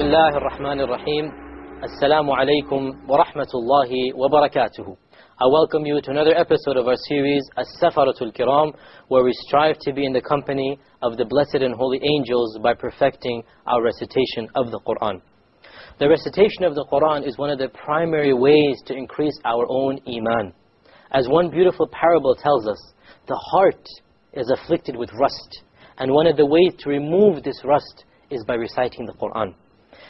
الله الرحمن الرحيم. Assalamu alaikum wa rahmatullahi wa barakatuhu. I welcome you to another episode of our series As-Safara Al-Keram, where we strive to be in the company of the blessed and holy angels by perfecting our recitation of the Quran. The recitation of the Quran is one of the primary ways to increase our own iman. As one beautiful parable tells us, the heart is afflicted with rust, and one of the ways to remove this rust is by reciting the Quran.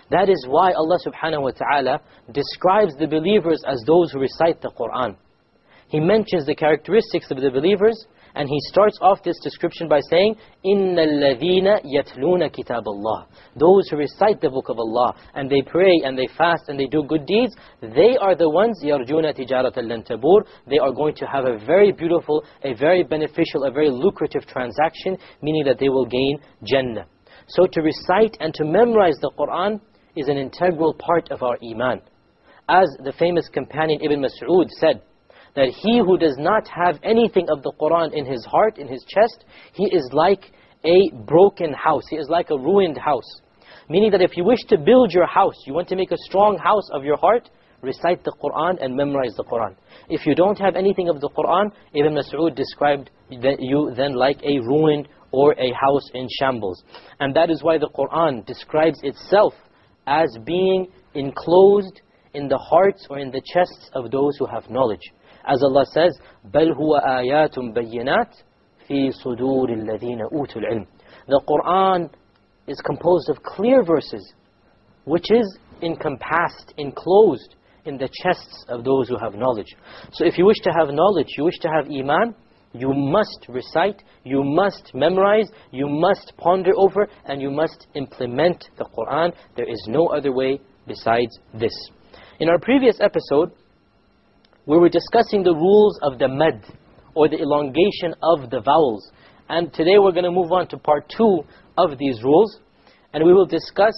That is why Allah subhanahu wa ta'ala describes the believers as those who recite the Quran. He mentions the characteristics of the believers, and he starts off this description by saying, إِنَّ الَّذِينَ يَتْلُونَ كِتَابَ اللَّهِ. Those who recite the book of Allah, and they pray, and they fast, and they do good deeds, they are the ones, يَرْجُونَ تِجَارَةً لَن تَبُورَ. They are going to have a very beautiful, a very beneficial, a very lucrative transaction, meaning that they will gain Jannah. So to recite and to memorize the Quran is an integral part of our iman. As the famous companion Ibn Mas'ud said, that he who does not have anything of the Quran in his heart, in his chest, he is like a broken house. He is like a ruined house. Meaning that if you wish to build your house, you want to make a strong house of your heart, recite the Quran and memorize the Quran. If you don't have anything of the Quran, Ibn Mas'ud described you then like a ruined or a house in shambles. And that is why the Quran describes itself as being enclosed in the hearts or in the chests of those who have knowledge. As Allah says, بَلْ هُوَ آيَاتٌ بَيِّنَاتٌ فِي صُدُورِ الَّذِينَ أُوتُوا الْعِلْمِ. The Quran is composed of clear verses, which is encompassed, enclosed in the chests of those who have knowledge. So if you wish to have knowledge, you wish to have iman, you must recite, you must memorize, you must ponder over, and you must implement the Quran. There is no other way besides this. In our previous episode, we were discussing the rules of the mad, or the elongation of the vowels. And today we're going to move on to part 2 of these rules. And we will discuss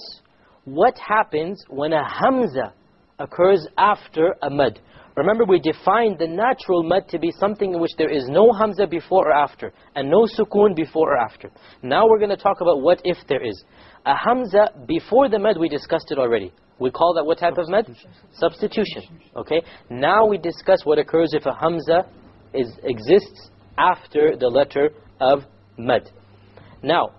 what happens when a hamza occurs after a mad. Remember, we defined the natural mad to be something in which there is no hamza before or after, and no sukoon before or after. Now we're going to talk about what if there is. A hamza before the mad, we discussed it already. We call that what type of mad? Substitution. Okay. Now we discuss what occurs if a hamza exists after the letter of mad. Now,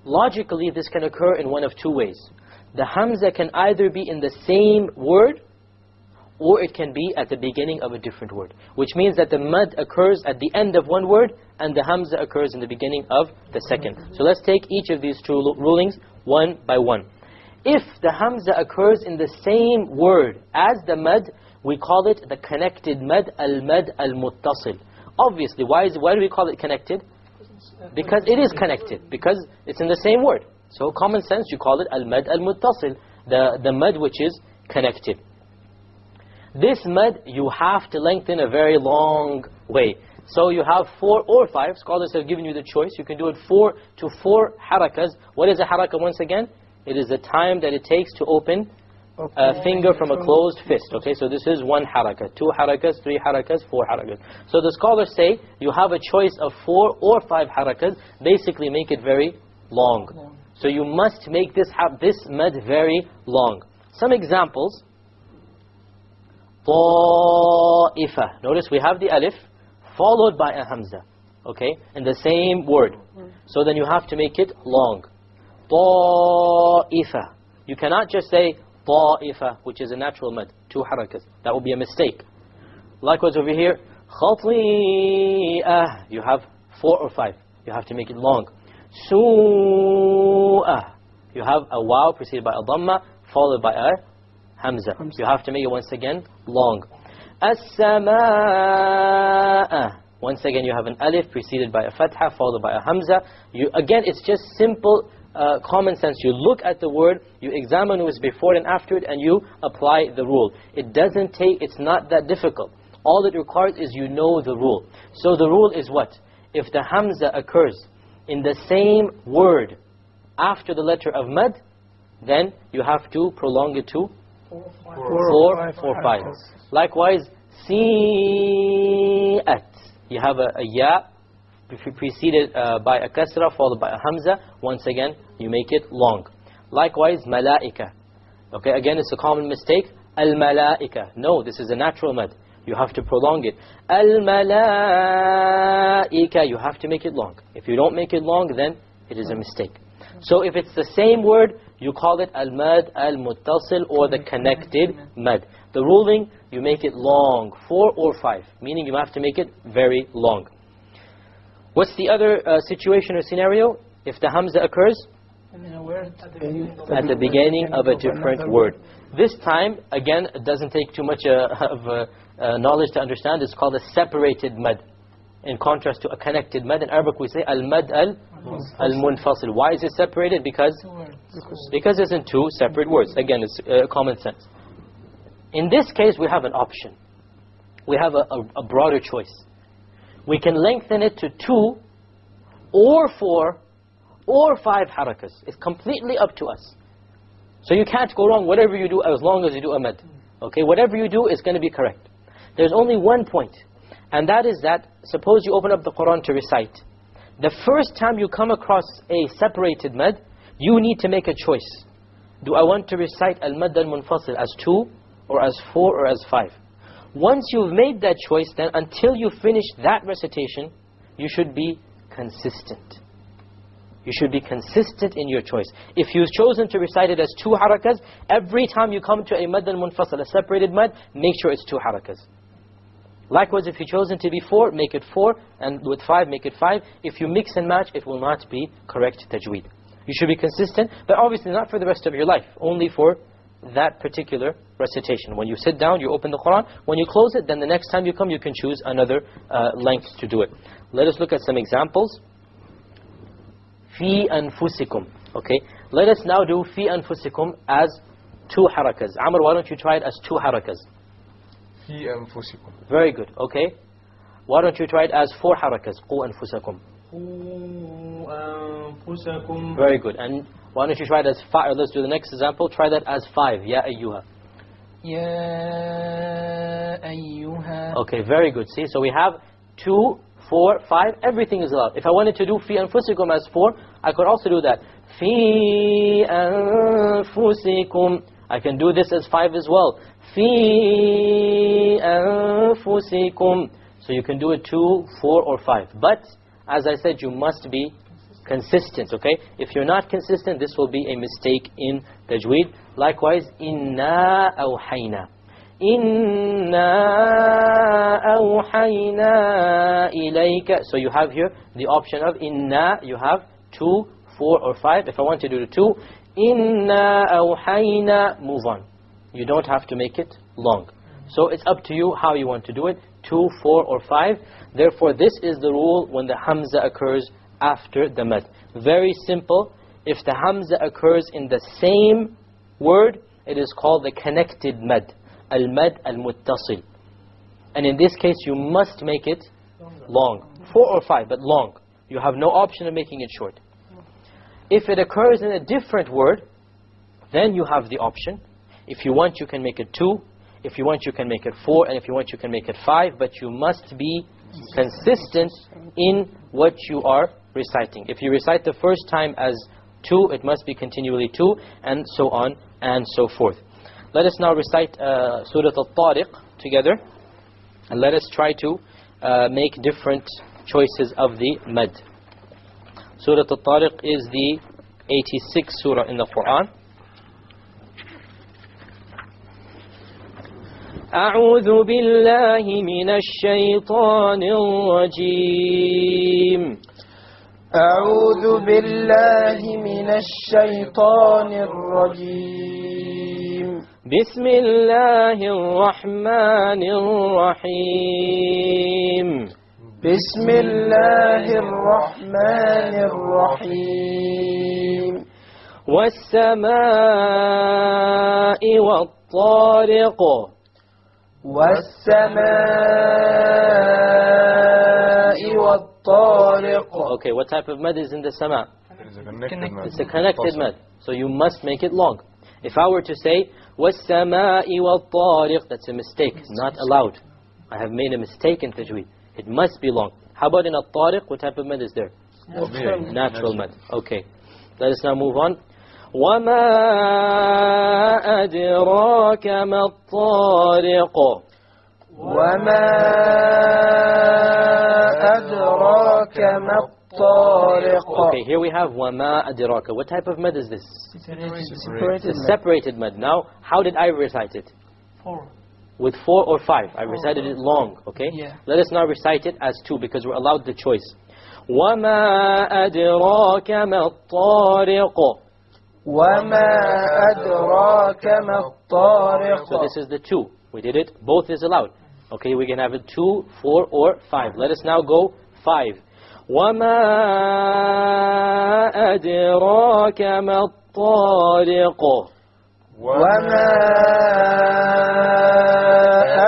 logically this can occur in one of two ways. The hamza can either be in the same word, or it can be at the beginning of a different word. Which means that the mad occurs at the end of one word, and the hamza occurs in the beginning of the second. So let's take each of these two rulings one by one. If the hamza occurs in the same word as the mad, we call it the connected mad, al-mad al-muttasil. Obviously, why do we call it connected? Because it is connected, because it's in the same word. So common sense, you call it al-mad al-muttasil, the mad which is connected. This mad, you have to lengthen a very long way. So you have 4 or 5, scholars have given you the choice. You can do it 4 to 4 harakas. What is a haraka once again? It is the time that it takes to open a finger from a closed fist. Okay, so this is 1 haraka, 2 harakas, 3 harakas, 4 harakas. So the scholars say you have a choice of 4 or 5 harakas. Basically make it very long. So you must make this mad very long. Some examples. طَائِفَةٌ. Notice we have the alif followed by a hamza, okay, in the same word. So then you have to make it long. طَائِفَةٌ. You cannot just say طَائِفَةٌ, which is a natural mad, 2 harakas. That would be a mistake. Likewise over here, خَطِيئَةٌ. You have 4 or 5. You have to make it long. سُوءَةٌ. You have a waw preceded by a dhamma, followed by a hamza. You have to make it once again long. As-Samaa'a. Once again you have an alif preceded by a fatha, followed by a hamza. Again, it's just simple common sense. You look at the word, you examine what's before and after it, and you apply the rule. It's not that difficult. All it requires is you know the rule. So the rule is what? If the hamza occurs in the same word after the letter of mad, then you have to prolong it to 4 or 5. Likewise, si'at. You have a ya preceded by a kasra, followed by a hamza. Once again, you make it long. Likewise, malaika. Okay, again it's a common mistake. Al-malaika. No, this is a natural mad. You have to prolong it. Al-malaika. You have to make it long. If you don't make it long, then it is a mistake. So if it's the same word, you call it al-mad al-muttasil, or the connected mad. The ruling, you make it long, 4 or 5, meaning you have to make it very long. What's the other situation or scenario? If the hamza occurs at the beginning of a different word. This time, again, it doesn't take too much knowledge to understand. It's called a separated mad. In contrast to a connected mad, in Arabic we say al-mad al-munfasil. Why is it separated? Because it's in 2 separate words. Again, it's common sense. In this case, we have an option. We have a broader choice. We can lengthen it to 2 or 4 or 5 harakas. It's completely up to us. So you can't go wrong whatever you do, as long as you do a mad. Okay, whatever you do is going to be correct. There's only one point, and that is that, suppose you open up the Quran to recite. The first time you come across a separated mad, you need to make a choice. Do I want to recite al-mad al-munfasil as 2 or as 4 or as 5? Once you've made that choice, then until you finish that recitation, you should be consistent. You should be consistent in your choice. If you've chosen to recite it as 2 harakas, every time you come to a mad al-munfasil, a separated mad, make sure it's 2 harakas. Likewise, if you've chosen to be 4, make it 4, and with 5, make it 5. If you mix and match, it will not be correct tajweed. You should be consistent, but obviously not for the rest of your life, only for that particular recitation. When you sit down, you open the Quran. When you close it, then the next time you come, you can choose another length to do it. Let us look at some examples. Fi anfusikum. Okay, let us now do fi anfusikum as 2 harakas. Amr, why don't you try it as 2 harakas? Fi anfusikum. Very good. Okay, why don't you try it as 4 harakas? Qu anfusakum. Qu anfusakum. Very good. And why don't you try it as 5? Let's do the next example. Try that as 5. Ya ayyuha. Ya ayyuha. Okay, very good. See, so we have 2, 4, 5, everything is allowed. If I wanted to do fi anfusikum as 4, I could also do that. Fi anfusikum. I can do this as 5 as well. Fi anfusikum. So you can do it 2, 4 or 5. But, as I said, you must be consistent, okay? If you're not consistent, this will be a mistake in tajweed. Likewise, inna awhayna. Inna awhayna ilayka. So you have here the option of inna, you have 2, 4 or 5. If I want to do the 2, inna awhayna, move on. You don't have to make it long. So it's up to you how you want to do it, 2, 4 or 5. Therefore, this is the rule when the hamza occurs after the mad. Very simple. If the hamza occurs in the same word, it is called the connected mad. Al-mad al-muttasil. And in this case, you must make it long. 4 or 5, but long. You have no option of making it short. If it occurs in a different word, then you have the option. If you want, you can make it 2. If you want, you can make it 4. And if you want, you can make it 5. But you must be consistent in what you are reciting. If you recite the first time as 2, it must be continually 2, and so on and so forth. Let us now recite Surah Al-Tariq together, and let us try to make different choices of the mad. Surah Al-Tariq is the 86th surah in the Quran. أعوذ بالله من الشيطان الرجيم. أعوذ بالله من الشيطان الرجيم. بسم الله الرحمن الرحيم. بسم الله الرحمن الرحيم. والسماء والطارق. والسماء والطارق. Okay, what type of mad is in the sama? It's a connected mad. So you must make it long. If I were to say, وَالسَّمَاءِ وَالطَّارِقِ, that's a mistake, not allowed. I have made a mistake in tajweed. It must be long. How about in al-tariq? What type of mad is there? Natural mad. Okay. Let us now move on. وَمَا أَدْرَاكَ مَا الطَّارِقُ وَمَا أَدْرَاكَ مَا الطَّارِقُ. Okay, here we have وَمَا أَدْرَاكَ. What type of mad is this? Separated. Separated mad. Now, how did I recite it? 4. With 4 or 5. I recited it long, okay? Yeah. Let us now recite it as 2 because we're allowed the choice. وَمَا أَدْرَاكَ مَا الطَّارِقُ وَمَا أَدْرَاكَ مَا الطَّارِقُ. So this is the 2. We did it. Both is allowed. Okay, we can have it 2, 4 or 5. Let us now go 5. وَمَا أَدْرَاكَ مَا الطَّارِقُ وَمَا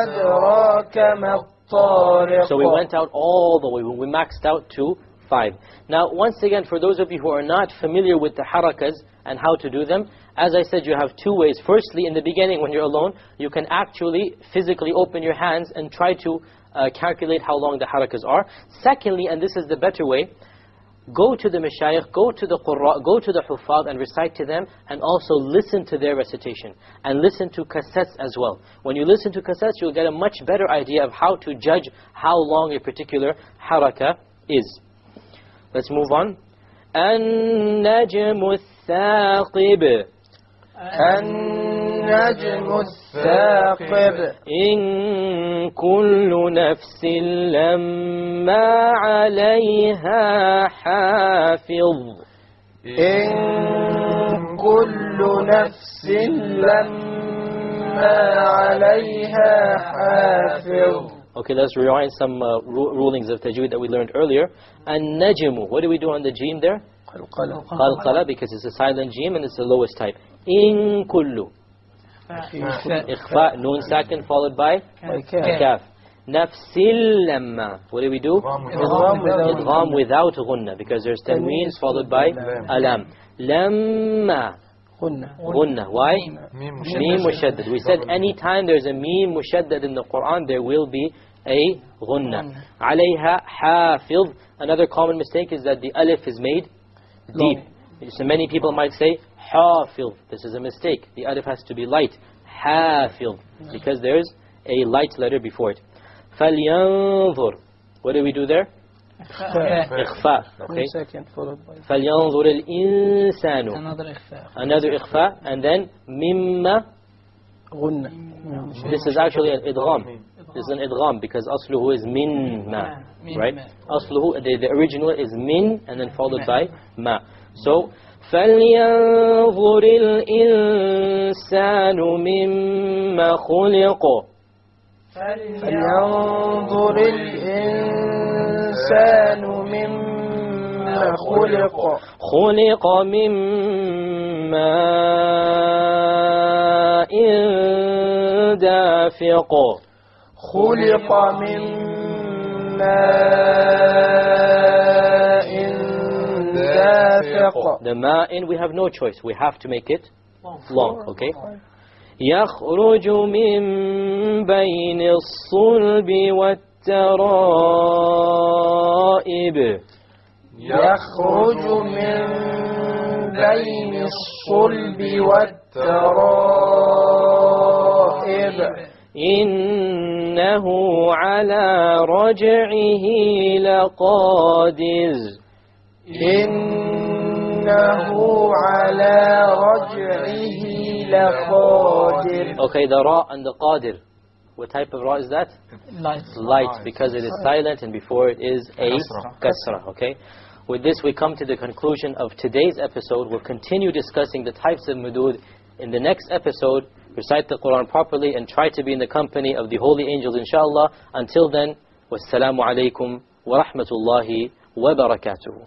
أَدْرَاكَ مَا الطَّارِقُ. So we went out all the way. We maxed out to 5. Now, once again, for those of you who are not familiar with the harakas and how to do them, as I said, you have 2 ways. Firstly, in the beginning, when you're alone, you can actually physically open your hands and try to calculate how long the harakas are. Secondly, and this is the better way, go to the mashayikh, go to the qurra, go to the huffaz and recite to them, and also listen to their recitation. And listen to cassettes as well. When you listen to cassettes, you'll get a much better idea of how to judge how long a particular haraka is. Let's move on. النجم الثاقب النجم الثاقب. إن كل نفس لما عليها حافظ إن كل نفس لما عليها حافظ. Okay, let's rewind some rulings of tajweed that we learned earlier. النجم, what do we do on the jim there? قلقلة, because it's a silent jim and it's the lowest type. إن كل إخفاء, noon sakin followed by kaf. نفس لما, what do we do? إدغام without غنة, because there's tanween followed by alam. لما غنة, why? Mim mushaddad. We said anytime there's a mim mushaddad in the Quran, there will be a غنة. عليها حافظ. Another common mistake is that the alif is made deep. So many people might say حافظ. This is a mistake. The alif has to be light. حافظ, because there's a light letter before it. فلينظر, what do we do there? إخفاء. Okay. فلينظر الإنسان, another إخفاء, and then مما غنة. This is actually an idgham. This is an idgham because أصله is min ma, right? أصله, the original is min and then followed by ma. So فلينظر الإنسان مما خلق فلينظر الإنسان مما خلق خلق من ماء دافق خلق من ماء دافق. The ma'in, we have no choice. We have to make it long, okay? يخرج من بين الصلب والترائب يخرج من بين الصلب والترائب إنه على رجعه لقادر إنه على رجعه لقادر. Okay, the ra and the qadir. What type of ra is that? Light, because it is silent and before it is a kasra. Okay. With this we come to the conclusion of today's episode. We'll continue discussing the types of mudud in the next episode. Recite the Quran properly and try to be in the company of the holy angels, inshallah. Until then, wassalamu alaikum wa rahmatullahi wa barakatuhu.